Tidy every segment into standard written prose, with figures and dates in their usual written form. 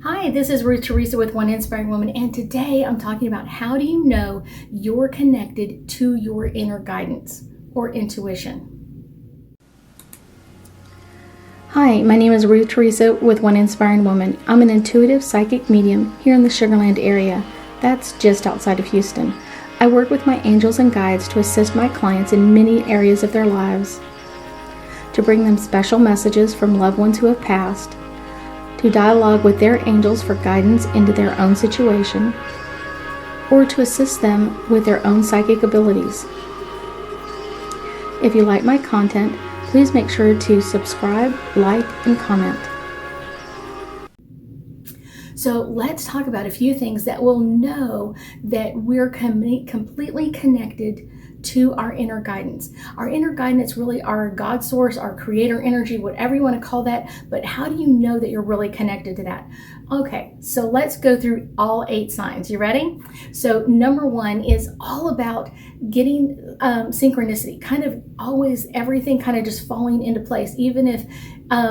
Hi, this is Ruth Theresa with One Inspiring Woman, and today I'm talking about how do you know you're connected to your inner guidance or intuition. Hi, my name is Ruth Theresa with One Inspiring Woman. I'm an intuitive psychic medium here in the Sugar Land area. That's just outside of Houston. I work with my angels and guides to assist my clients in many areas of their lives, to bring them special messages from loved ones who have passed, to dialogue with their angels for guidance into their own situation, or to assist them with their own psychic abilities. If you like my content, please make sure to subscribe, like, and comment. So let's talk about a few things that will know that we're completely connected to our inner guidance. Our inner guidance, really our God source, our creator energy, whatever you want to call that. But how do you know that you're really connected to that? Okay, so let's go through all 8 signs. You ready? So number 1 is all about getting synchronicity, kind of always everything kind of just falling into place. Even if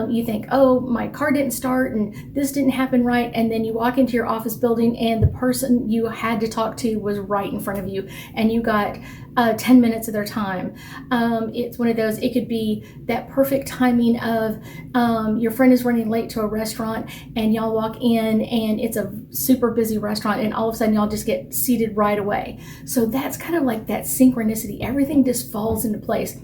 you think, oh, my car didn't start and this didn't happen right, and then you walk into your office building and the person you had to talk to was right in front of you and you got 10 minutes of their time. It's one of those, it could be that perfect timing of your friend is running late to a restaurant and y'all walk in and it's a super busy restaurant and all of a sudden y'all just get seated right away. So that's kind of like that synchronicity. Everything just falls into place.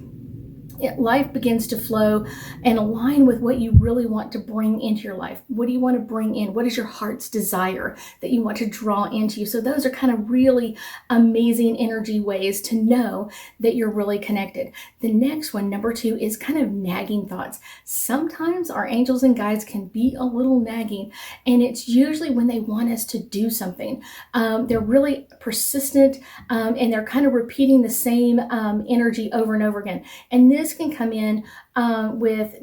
Life begins to flow and align with what you really want to bring into your life. What do you want to bring in? What is your heart's desire that you want to draw into you? So those are kind of really amazing energy ways to know that you're really connected. The next one, number 2, is kind of nagging thoughts. Sometimes our angels and guides can be a little nagging, and it's usually when they want us to do something. They're really persistent, and they're kind of repeating the same energy over and over again. And this can come in with,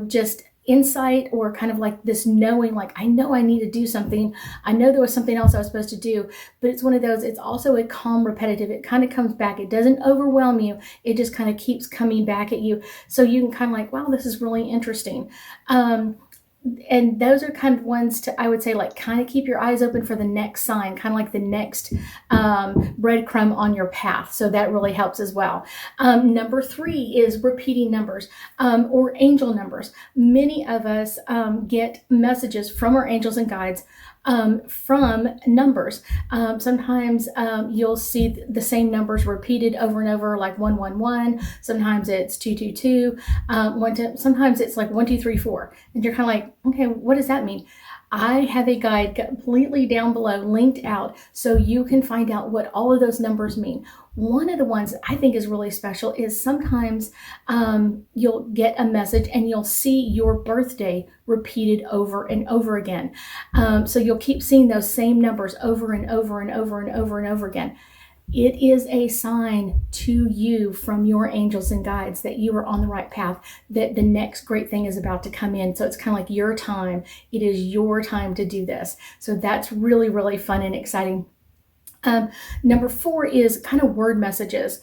just insight or kind of like this knowing, like, I know I need to do something. I know there was something else I was supposed to do, but it's one of those, it's also a calm, repetitive. It kind of comes back. It doesn't overwhelm you. It just kind of keeps coming back at you. So you can kind of like, wow, this is really interesting. And those are kind of ones to, I would say, like, kind of keep your eyes open for the next sign, kind of like the next breadcrumb on your path. So that really helps as well. Number 3 is repeating numbers or angel numbers. Many of us get messages from our angels and guides from numbers. Sometimes you'll see the same numbers repeated over and over, like 111. Sometimes it's 222. Sometimes it's like 1 2 3 4, and you're kind of like, okay, what does that mean? I have a guide completely down below linked out so you can find out what all of those numbers mean. One of the ones that I think is really special is sometimes you'll get a message and you'll see your birthday repeated over and over again. So you'll keep seeing those same numbers over and over and over and over and over again. It is a sign to you from your angels and guides that you are on the right path, that the next great thing is about to come in. So it's kind of like your time. It is your time to do this. So that's really, really fun and exciting. Number 4 is kind of word messages.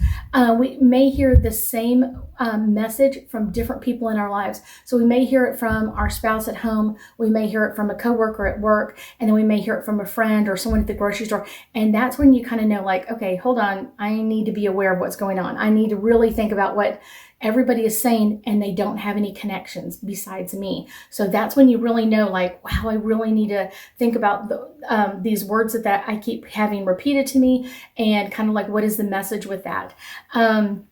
We may hear the same message from different people in our lives. So we may hear it from our spouse at home. We may hear it from a coworker at work, and then we may hear it from a friend or someone at the grocery store. And that's when you kind of know, like, okay, hold on. I need to be aware of what's going on. I need to really think about what everybody is saying, and they don't have any connections besides me. So that's when you really know, like, wow, I really need to think about these words that I keep having repeated to me, and kind of like, what is the message with that? And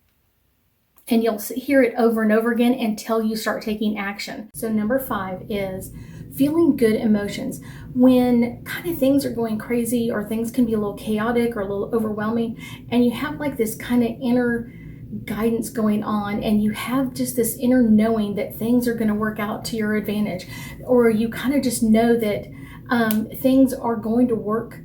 you'll hear it over and over again until you start taking action. So number 5 is feeling good emotions. When kind of things are going crazy, or things can be a little chaotic or a little overwhelming, and you have like this kind of inner guidance going on, and you have just this inner knowing that things are going to work out to your advantage, or you kind of just know that things are going to work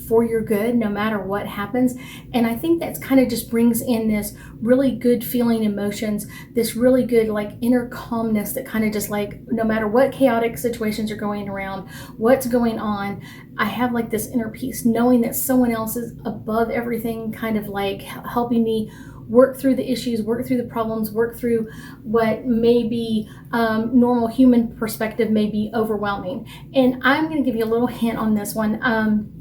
for your good no matter what happens. And I think that's kind of just brings in this really good feeling emotions, this really good like inner calmness that kind of just like, no matter what chaotic situations are going around, what's going on, I have like this inner peace knowing that someone else is above everything, kind of like helping me work through the issues, work through the problems, work through what may be normal human perspective may be overwhelming. And I'm going to give you a little hint on this one.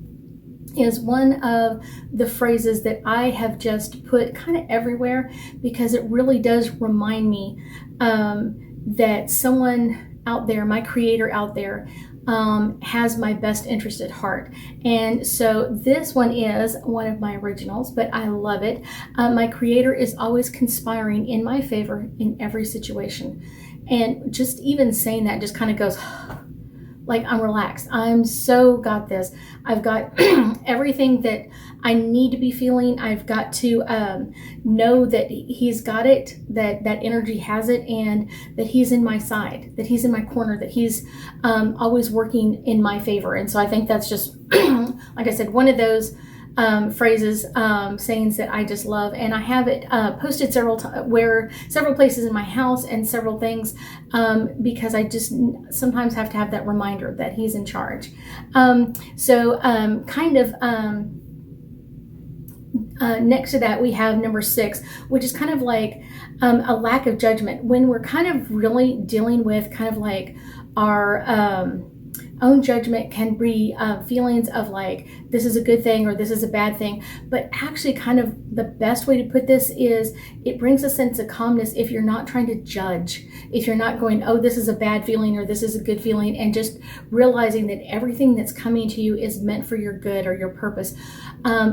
Is one of the phrases that I have just put kind of everywhere, because it really does remind me that someone out there, my creator out there, has my best interest at heart. And so this one is one of my originals, but I love it. My creator is always conspiring in my favor in every situation. And just even saying that just kind of goes, like, I'm relaxed. I'm so got this. I've got everything that I need to be feeling. I've got to know that he's got it, that energy has it, and that he's in my side, that he's in my corner, that he's always working in my favor. And so I think that's just, like I said, one of those phrases, sayings that I just love, and I have it posted several places in my house and several things, because I just sometimes have to have that reminder that he's in charge. Next to that, we have number 6, which is kind of like a lack of judgment, when we're kind of really dealing with kind of like our own judgment can be feelings of like, this is a good thing or this is a bad thing. But actually, kind of the best way to put this is it brings a sense of calmness if you're not trying to judge, if you're not going, oh, this is a bad feeling or this is a good feeling, and just realizing that everything that's coming to you is meant for your good or your purpose.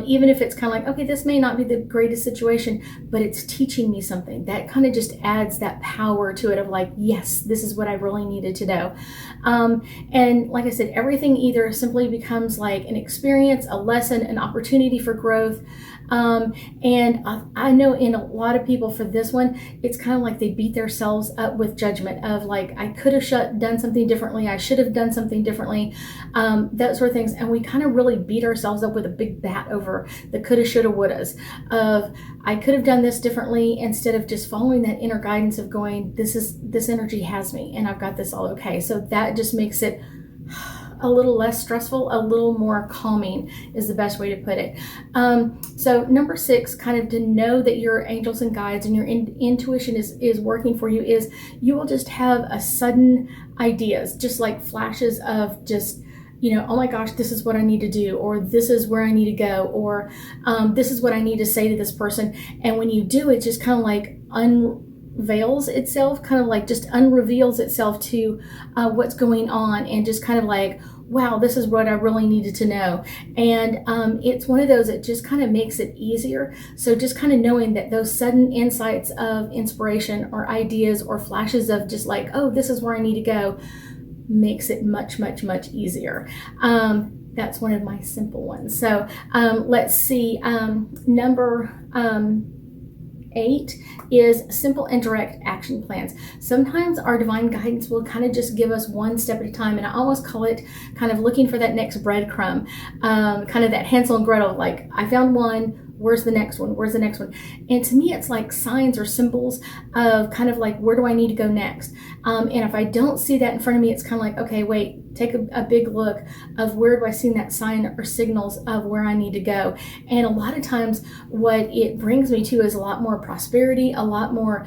Even if it's kind of like, okay, this may not be the greatest situation, but it's teaching me something. That kind of just adds that power to it of like, yes, this is what I really needed to know. And like I said, everything either simply becomes like an experience, a lesson, an opportunity for growth. And I know in a lot of people for this one, it's kind of like they beat themselves up with judgment of like, I could have done something differently. I should have done something differently. That sort of things. And we kind of really beat ourselves up with a big bat over the coulda, shoulda, wouldas of, I could have done this differently, instead of just following that inner guidance of going, this energy has me and I've got this all okay. So that just makes it a little less stressful, a little more calming is the best way to put it. So number 6, kind of to know that your angels and guides and your intuition is working for you, is you will just have a sudden ideas, just like flashes of just, oh my gosh, this is what I need to do, or this is where I need to go, or this is what I need to say to this person. And when you do, it just kind of like unveils itself, kind of like just unreveals itself to what's going on, and just kind of like, wow, this is what I really needed to know. And it's one of those that just kind of makes it easier. So just kind of knowing that those sudden insights of inspiration or ideas or flashes of just like, oh, this is where I need to go, makes it much, much, much easier. That's one of my simple ones. So let's see, number 8 is simple and direct action plans. Sometimes our divine guidance will kind of just give us one step at a time, and I almost call it kind of looking for that next breadcrumb, kind of that Hansel and Gretel, like, I found one, where's the next one? Where's the next one? And to me, it's like signs or symbols of kind of like, where do I need to go next? And if I don't see that in front of me, it's kind of like, okay, wait, take a big look of where do I see that sign or signals of where I need to go. And a lot of times what it brings me to is a lot more prosperity, a lot more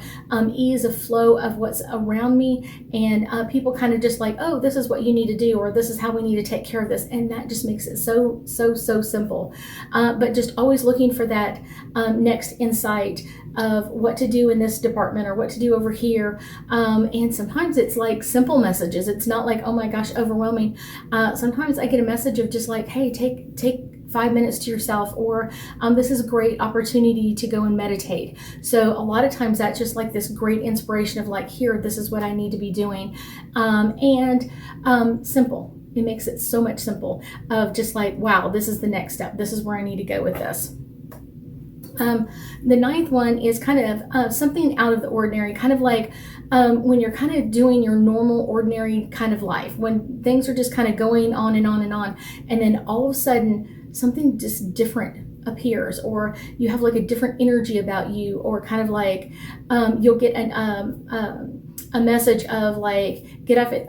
ease of flow of what's around me. And people kind of just like, oh, this is what you need to do, or this is how we need to take care of this. And that just makes it so simple. But just always looking for that next insight of what to do in this department or what to do over here. And sometimes it's like simple messages. It's not like, oh my gosh, overwhelming. Sometimes I get a message of just like, hey, take 5 minutes to yourself, or this is a great opportunity to go and meditate. So a lot of times that's just like this great inspiration of like, here, this is what I need to be doing. And simple. It makes it so much simple of just like, wow, this is the next step. This is where I need to go with this. The 9th one is kind of something out of the ordinary, kind of like when you're kind of doing your normal, ordinary kind of life, when things are just kind of going on and on and on, and then all of a sudden something just different appears, or you have like a different energy about you, or kind of like you'll get a message of like, get off it,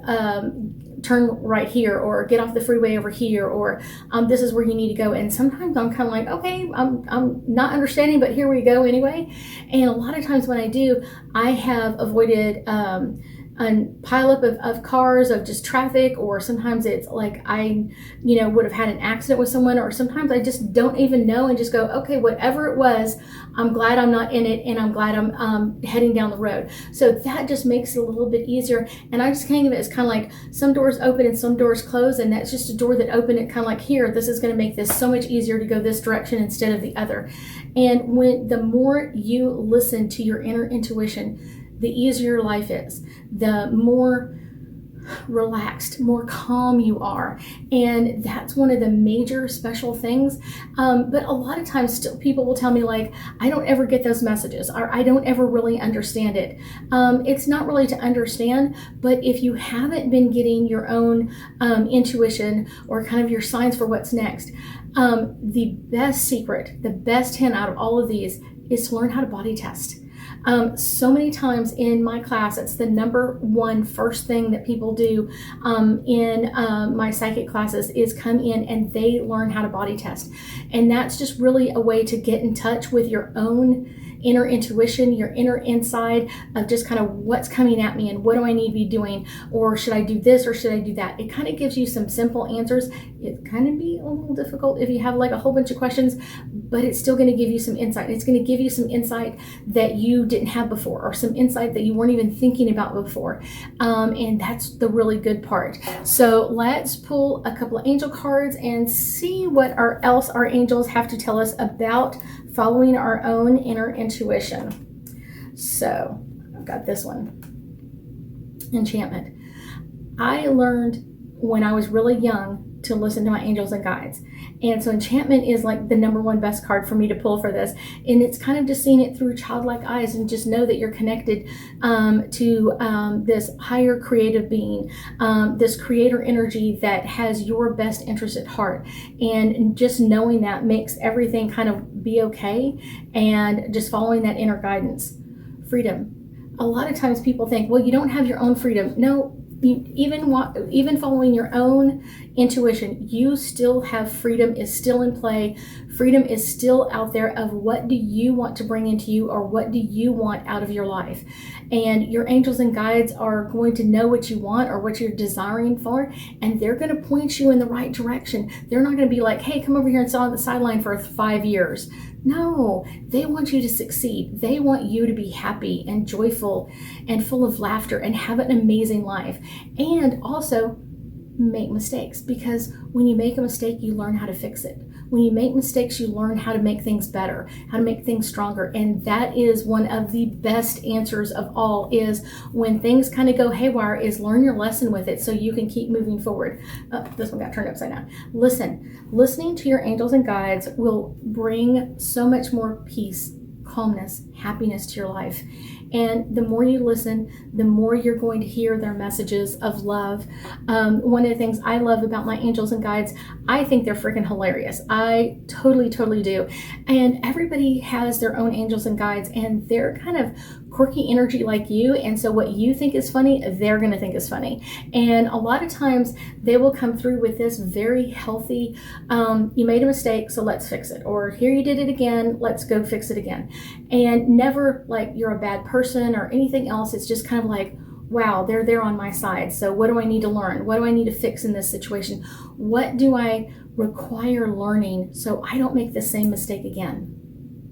turn right here, or get off the freeway over here, or this is where you need to go. And sometimes I'm kind of like, okay, I'm not understanding, but here we go anyway. And a lot of times when I do, I have avoided a pile up of cars, of just traffic, or sometimes it's like I would have had an accident with someone, or sometimes I just don't even know and just go, okay, whatever it was, I'm glad I'm not in it, and I'm glad I'm heading down the road. So that just makes it a little bit easier. And I just think of it as kind of like some doors open and some doors close, and that's just a door that opened. It kind of like, here, this is going to make this so much easier to go this direction instead of the other. And the more you listen to your inner intuition, the easier your life is, the more relaxed, more calm you are. And that's one of the major special things. But a lot of times still people will tell me like, I don't ever get those messages, or I don't ever really understand it. It's not really to understand, but if you haven't been getting your own intuition or kind of your signs for what's next, the best secret, the best hint out of all of these is to learn how to body test. So many times in my class, it's the number one first thing that people do in my psychic classes is come in and they learn how to body test. And that's just really a way to get in touch with your own inner intuition, your inner inside of just kind of what's coming at me and what do I need to be doing, or should I do this or should I do that? It kind of gives you some simple answers. It kind of be a little difficult if you have like a whole bunch of questions, but it's still going to give you some insight. It's going to give you some insight that you didn't have before, or some insight that you weren't even thinking about before. And that's the really good part. So let's pull a couple of angel cards and see what else our angels have to tell us about following our own inner intuition. So I've got this one, enchantment. I learned when I was really young to listen to my angels and guides. And so enchantment is like the number one best card for me to pull for this. And it's kind of just seeing it through childlike eyes and just know that you're connected to this higher creative being, this creator energy that has your best interest at heart. And just knowing that makes everything kind of be okay, and just following that inner guidance. Freedom. A lot of times people think, well, you don't have your own freedom. No, even following your own intuition, you still have freedom, is still in play. Freedom is still out there of what do you want to bring into you, or what do you want out of your life. And your angels and guides are going to know what you want or what you're desiring for, and they're going to point you in the right direction. They're not going to be like, hey, come over here and sit on the sideline for 5 years. No, they want you to succeed. They want you to be happy and joyful and full of laughter and have an amazing life. And also make mistakes, because when you make a mistake, you learn how to fix it. When you make mistakes, you learn how to make things better, how to make things stronger. And that is one of the best answers of all, is when things kind of go haywire, is learn your lesson with it so you can keep moving forward. This one got turned upside down. Listening to your angels and guides will bring so much more peace, calmness, happiness to your life. And the more you listen, the more you're going to hear their messages of love. One of the things I love about my angels and guides, I think they're freaking hilarious. I totally do. And everybody has their own angels and guides, and they're kind of quirky energy like you. And so what you think is funny, they're going to think is funny. And a lot of times they will come through with this very healthy, you made a mistake, so let's fix it. Or here you did it again, let's go fix it again. And never like you're a bad person or anything else. It's just kind of like, wow, they're there on my side. So what do I need to learn? What do I need to fix in this situation? What do I require learning so I don't make the same mistake again?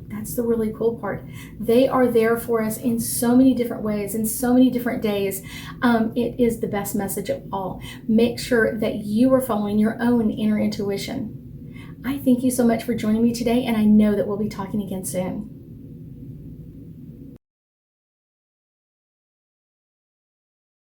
That's the really cool part. They are there for us in so many different ways, in so many different days. It is the best message of all. Make sure that you are following your own inner intuition. I thank you so much for joining me today, and I know that we'll be talking again soon.